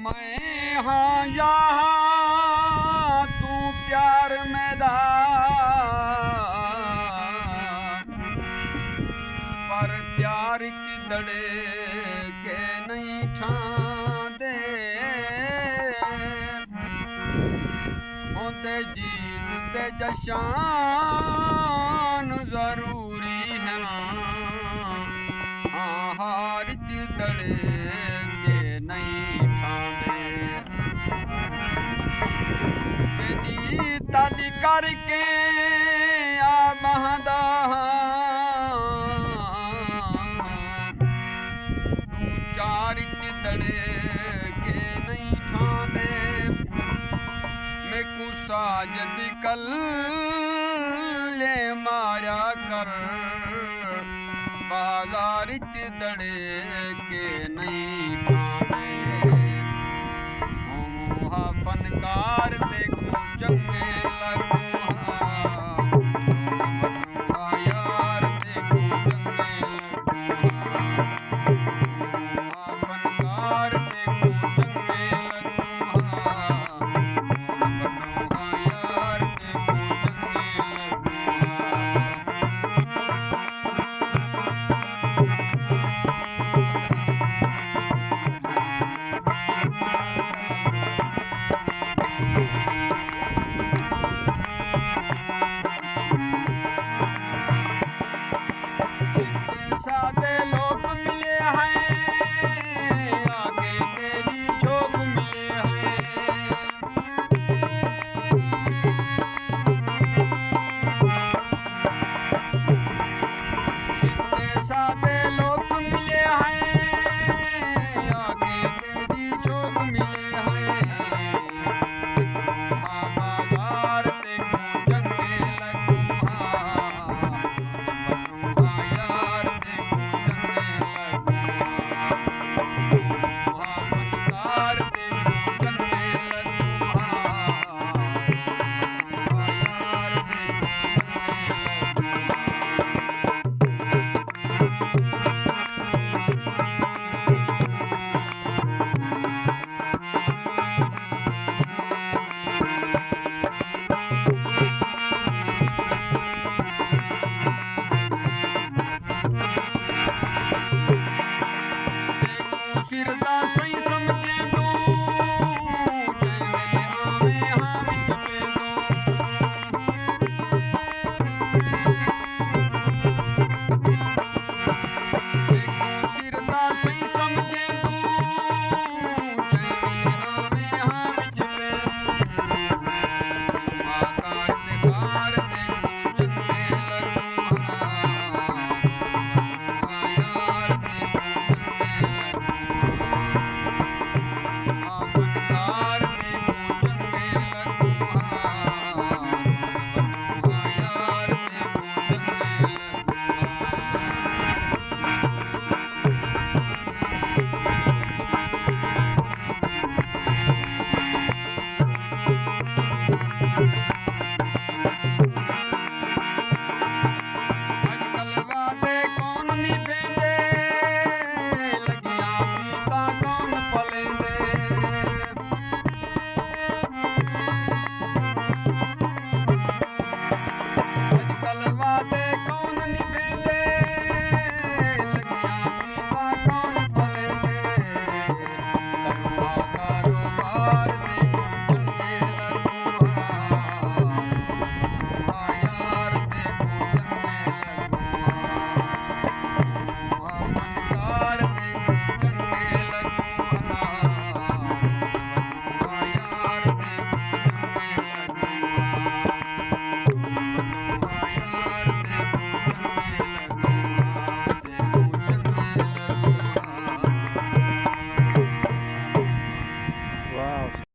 मैं हाँ यहाँ तू प्यार मैदान पर प्यार की दड़े के नहीं ठांदे होंदे जीत दे जशान जरूरी है ना हाँ हार की दड़े के नहीं ठांदे तेरी तादी करके आ बहदा चार दड़े के नहीं ठांदे मैं को साजद कल ले मारा कर बाजार दड़े के नहीं ठांदे मोहा फनकार देखो चंगे लगो ਫਿਰਦਾ ਸਹੀ ਸਮਝ